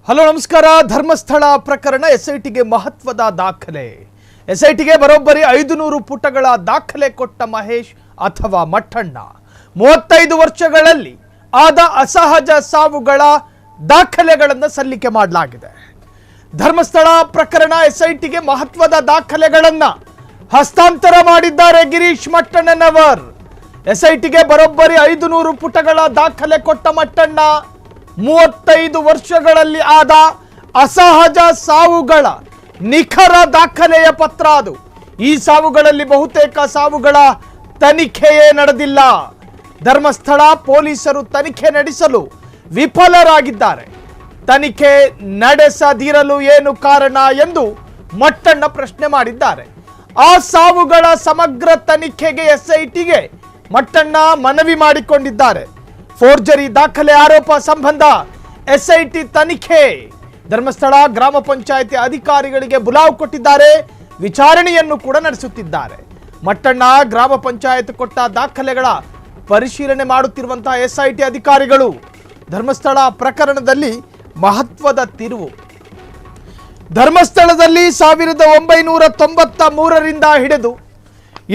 Hello ನಮಸ್ಕಾರ. ಧರ್ಮಸ್ಥಳ ಪ್ರಕರಣ ಎಸ್ಐಟಿಗೆ ಮಹತ್ವದ ದಾಖಲೆ. ಎಸ್ಐಟಿಗೆ ಬರೋಬ್ಬರಿ 500 ಪುಟಗಳ ದಾಖಲೆ ಕೊಟ್ಟ ಮಹೇಶ್ ಅಥವಾ ಮಟ್ಟಣ್ಣ. 35 ವರ್ಷಗಳಲ್ಲಿ ಆದ ಅಸಹಜ ಸಾವುಗಳ ದಾಖಲೆಗಳನ್ನು ಸಲ್ಲಿಕೆ ಮಾಡಲಾಗಿದೆ. ಧರ್ಮಸ್ಥಳ ಪ್ರಕರಣ ಎಸ್ಐಟಿಗೆ ಮಹತ್ವದ ದಾಖಲೆಗಳನ್ನು ಹಸ್ತಾಂತರ ಮಾಡಿದ್ದಾರೆ ಗಿರೀಶ್ ಮಟ್ಟಣ್ಣನವರ್. ಎಸ್ಐಟಿಗೆ ಬರೋಬ್ಬರಿ 500 ಪುಟಗಳ ದಾಖಲೆ ಕೊಟ್ಟ ಮಟ್ಟಣ್ಣ 35 ವರ್ಷಗಳಲ್ಲಿ ಆದ ಅಸಹಜ ಸಾವುಗಳ ನಿಖರ ದಾಖಲೆಯ ಪತ್ರ ಅದು. ಈ ಸಾವುಗಳಲ್ಲಿ ಬಹುತೇಕ ಸಾವುಗಳ ತನಿಖೆಯೇ ನಡೆದಿಲ್ಲ. ಧರ್ಮಸ್ಥಳ ಪೊಲೀಸರು ತನಿಖೆ ನಡೆಸಲು ವಿಫಲರಾಗಿದ್ದಾರೆ. ತನಿಖೆ ನಡೆಸದಿರಲು ಏನು ಕಾರಣ ಎಂದು ಮಟ್ಟಣ್ಣ ಪ್ರಶ್ನೆ ಮಾಡಿದ್ದಾರೆ. ಆ ಸಾವುಗಳ ಸಮಗ್ರ ತನಿಖೆಗೆ ಎಸ್ಐಟಿಗೆ ಮಟ್ಟಣ್ಣ ಮನವಿ ಮಾಡಿಕೊಂಡಿದ್ದಾರೆ. ಫೋರ್ಜರಿ ದಾಖಲೆ ಆರೋಪ ಸಂಬಂಧ ಎಸ್ಐಟಿ ತನಿಖೆ. ಧರ್ಮಸ್ಥಳ ಗ್ರಾಮ ಪಂಚಾಯಿತಿ ಅಧಿಕಾರಿಗಳಿಗೆ ಬುಲಾವ್ ಕೊಟ್ಟಿದ್ದಾರೆ. ವಿಚಾರಣೆಯನ್ನು ಕೂಡ ನಡೆಸುತ್ತಿದ್ದಾರೆ. ಮಟ್ಟಣ್ಣ ಗ್ರಾಮ ಪಂಚಾಯತ್ ಕೊಟ್ಟ ದಾಖಲೆಗಳ ಪರಿಶೀಲನೆ ಮಾಡುತ್ತಿರುವಂತಹ ಎಸ್ಐಟಿ ಅಧಿಕಾರಿಗಳು. ಧರ್ಮಸ್ಥಳ ಪ್ರಕರಣದಲ್ಲಿ ಮಹತ್ವದ ತಿರುವು. ಧರ್ಮಸ್ಥಳದಲ್ಲಿ 1993ರಿಂದ ಹಿಡಿದು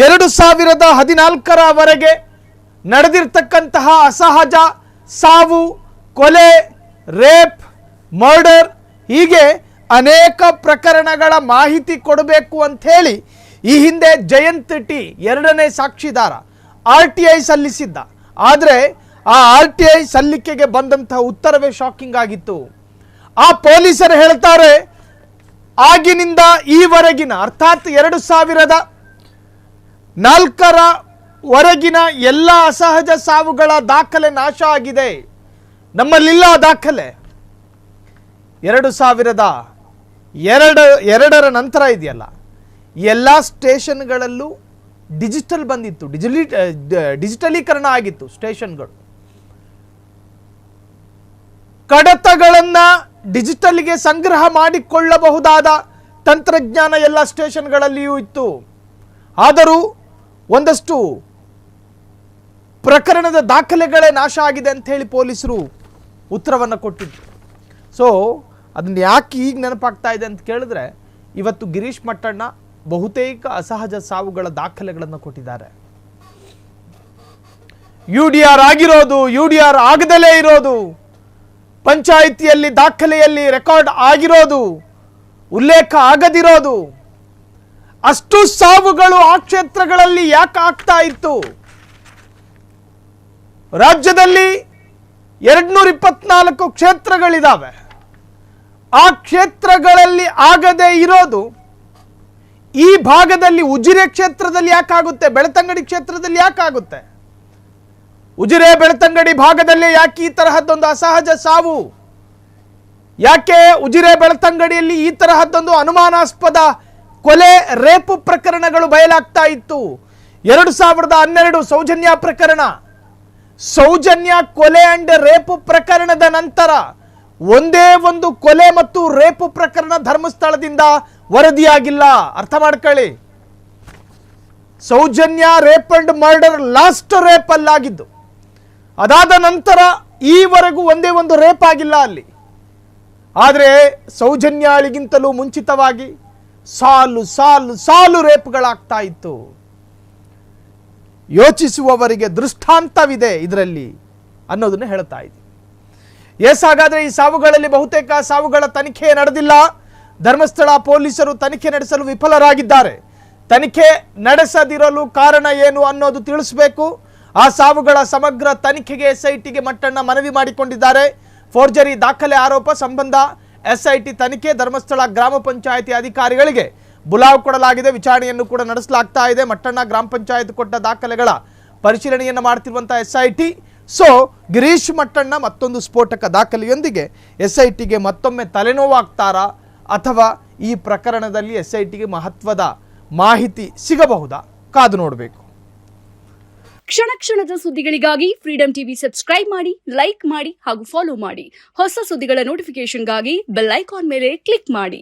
2014ರವರೆಗೆ ನಡೆದಿರ್ತಕ್ಕಂತಹ ಅಸಹಜ ಸಾವು, ಕೊಲೆ, ರೇಪ್, ಮರ್ಡರ್ ಹೀಗೆ ಅನೇಕ ಪ್ರಕರಣಗಳ ಮಾಹಿತಿ ಕೊಡಬೇಕು ಅಂಥೇಳಿ ಈ ಹಿಂದೆ ಜಯಂತ್ ಟಿ 2ನೇ ಸಾಕ್ಷಿದಾರ RTI ಸಲ್ಲಿಸಿದ್ದ. ಆದರೆ ಆ RTI ಸಲ್ಲಿಕೆಗೆ ಬಂದಂತಹ ಉತ್ತರವೇ ಶಾಕಿಂಗ್ ಆಗಿತ್ತು. ಆ ಪೊಲೀಸರು ಹೇಳ್ತಾರೆ, ಆಗಿನಿಂದ ಈವರೆಗಿನ ಅರ್ಥಾತ್ 2004ರವರೆಗಿನ ಎಲ್ಲ ಅಸಹಜ ಸಾವುಗಳ ದಾಖಲೆ ನಾಶ ಆಗಿದೆ. ನಮ್ಮಲ್ಲಿಲ್ಲ ದಾಖಲೆ. 2002ರ ನಂತರ ಇದೆಯಲ್ಲ, ಎಲ್ಲ ಸ್ಟೇಷನ್ಗಳಲ್ಲೂ ಡಿಜಿಟಲ್ ಬಂದಿತ್ತು, ಡಿಜಿಟಲೀಕರಣ ಆಗಿತ್ತು ಸ್ಟೇಷನ್ಗಳು. ಕಡತಗಳನ್ನು ಡಿಜಿಟಲ್ಗೆ ಸಂಗ್ರಹ ಮಾಡಿಕೊಳ್ಳಬಹುದಾದ ತಂತ್ರಜ್ಞಾನ ಎಲ್ಲ ಸ್ಟೇಷನ್ಗಳಲ್ಲಿಯೂ ಇತ್ತು. ಆದರೂ ಒಂದಷ್ಟು ಪ್ರಕರಣದ ದಾಖಲೆಗಳೇ ನಾಶ ಆಗಿದೆ ಅಂತ ಹೇಳಿ ಪೊಲೀಸರು ಉತ್ತರವನ್ನು ಕೊಟ್ಟಿದ್ರು. ಸೊ ಅದನ್ನು ಯಾಕೆ ಈಗ ನೆನಪಾಗ್ತಾ ಇದೆ ಅಂತ ಕೇಳಿದ್ರೆ, ಇವತ್ತು ಗಿರೀಶ್ ಮಟ್ಟಣ್ಣ ಬಹುತೇಕ ಅಸಹಜ ಸಾವುಗಳ ದಾಖಲೆಗಳನ್ನು ಕೊಟ್ಟಿದ್ದಾರೆ. UDR ಆಗಿರೋದು, UDR ಆಗದಲೇ ಇರೋದು, ಪಂಚಾಯಿತಿಯಲ್ಲಿ ದಾಖಲೆಯಲ್ಲಿ ರೆಕಾರ್ಡ್ ಆಗಿರೋದು, ಉಲ್ಲೇಖ ಆಗದಿರೋದು, ಅಷ್ಟು ಸಾವುಗಳು ಆ ಕ್ಷೇತ್ರಗಳಲ್ಲಿ ಯಾಕೆ ಆಗ್ತಾ ಇತ್ತು? ರಾಜ್ಯದಲ್ಲಿ 224 ಕ್ಷೇತ್ರಗಳಿದಾವೆ. ಆ ಕ್ಷೇತ್ರಗಳಲ್ಲಿ ಆಗದೇ ಇರೋದು ಈ ಭಾಗದಲ್ಲಿ ಉಜಿರೆ ಕ್ಷೇತ್ರದಲ್ಲಿ ಯಾಕಾಗುತ್ತೆ, ಬೆಳ್ತಂಗಡಿ ಕ್ಷೇತ್ರದಲ್ಲಿ ಯಾಕಾಗುತ್ತೆ? ಉಜಿರೆ ಬೆಳ್ತಂಗಡಿ ಭಾಗದಲ್ಲೇ ಯಾಕೆ ಈ ತರಹದ್ದೊಂದು ಅಸಹಜ ಸಾವು? ಯಾಕೆ ಉಜಿರೆ ಬೆಳ್ತಂಗಡಿಯಲ್ಲಿ ಈ ತರಹದ್ದೊಂದು ಅನುಮಾನಾಸ್ಪದ ಕೊಲೆ, ರೇಪು ಪ್ರಕರಣಗಳು ಬಯಲಾಗ್ತಾ ಇತ್ತು? 2012 ಸೌಜನ್ಯ ಪ್ರಕರಣ, ಸೌಜನ್ಯ ಕೊಲೆ ಅಂಡ್ ರೇಪು ಪ್ರಕರಣದ ನಂತರ ಒಂದೇ ಒಂದು ಕೊಲೆ ಮತ್ತು ರೇಪು ಪ್ರಕರಣ ಧರ್ಮಸ್ಥಳದಿಂದ ವರದಿಯಾಗಿಲ್ಲ. ಅರ್ಥ ಮಾಡ್ಕೊಳ್ಳಿ. Sowjanya rape and murder last rape ಅಲ್ಲಾಗಿದ್ದು. ಅದಾದ ನಂತರ ಈವರೆಗೂ ಒಂದೇ ಒಂದು ರೇಪ್ ಆಗಿಲ್ಲ ಅಲ್ಲಿ. ಆದರೆ ಸೌಜನ್ಯಾಳಿಗಿಂತಲೂ ಮುಂಚಿತವಾಗಿ ಸಾಲು ಸಾಲು ಸಾಲು ರೇಪ್ಗಳಾಗ್ತಾ ಇತ್ತು. ಯೋಚಿಸುವವರಿಗೆ ದೃಷ್ಟಾಂತವಿದೆ ಇದರಲ್ಲಿ ಅನ್ನೋದನ್ನು ಹೇಳ್ತಾ ಇದ್ದೀವಿ. ಹಾಗಾದರೆ ಈ ಸಾವುಗಳಲ್ಲಿ ಬಹುತೇಕ ಸಾವುಗಳ ತನಿಖೆ ನಡೆದಿಲ್ಲ. ಧರ್ಮಸ್ಥಳ ಪೊಲೀಸರು ತನಿಖೆ ನಡೆಸಲು ವಿಫಲರಾಗಿದ್ದಾರೆ. ತನಿಖೆ ನಡೆಸದಿರಲು ಕಾರಣ ಏನು ಅನ್ನೋದು ತಿಳಿಸಬೇಕು. ಆ ಸಾವುಗಳ ಸಮಗ್ರ ತನಿಖೆಗೆ ಎಸ್ಐಟಿಗೆ ಮಟ್ಟಣ್ಣ ಮನವಿ ಮಾಡಿಕೊಂಡಿದ್ದಾರೆ. ಫೋರ್ಜರಿ ದಾಖಲೆ ಆರೋಪ ಸಂಬಂಧ ಎಸ್ಐಟಿ ತನಿಖೆ. ಧರ್ಮಸ್ಥಳ ಗ್ರಾಮ ಪಂಚಾಯಿತಿ ಅಧಿಕಾರಿಗಳಿಗೆ ಬುಲಾವ್ ಕೊಡಲಾಗಿದೆ. ವಿಚಾರಣೆಯನ್ನು ಕೂಡ ನಡೆಸಲಾಗ್ತಾ ಇದೆ. ಮಟ್ಟಣ್ಣ ಗ್ರಾಮ ಪಂಚಾಯತ್ ಕೊಟ್ಟ ದಾಖಲೆಗಳ ಪರಿಶೀಲನೆಯನ್ನು ಮಾಡ್ತಿರುವಂತಹ ಎಸ್ಐಟಿ. ಸೊ ಗಿರೀಶ್ ಮಟ್ಟಣ್ಣ ಮತ್ತೊಂದು ಸ್ಫೋಟಕ ದಾಖಲೆಯೊಂದಿಗೆ ಎಸ್ಐಟಿಗೆ ಮತ್ತೊಮ್ಮೆ ತಲೆನೋವಾಗ್ತಾರಾ, ಅಥವಾ ಈ ಪ್ರಕರಣದಲ್ಲಿ ಎಸ್ಐಟಿಗೆ ಮಹತ್ವದ ಮಾಹಿತಿ ಸಿಗಬಹುದಾ? ಕಾದು ನೋಡಬೇಕು. ಕ್ಷಣ ಕ್ಷಣದ ಸುದ್ದಿಗಳಿಗಾಗಿ ಫ್ರೀಡಂ ಟಿವಿ ಸಬ್ಸ್ಕ್ರೈಬ್ ಮಾಡಿ, ಲೈಕ್ ಮಾಡಿ ಹಾಗೂ ಫಾಲೋ ಮಾಡಿ. ಹೊಸ ಸುದ್ದಿಗಳ ನೋಟಿಫಿಕೇಶನ್ಗಾಗಿ ಬೆಲ್ ಐಕಾನ್ ಮೇಲೆ ಕ್ಲಿಕ್ ಮಾಡಿ.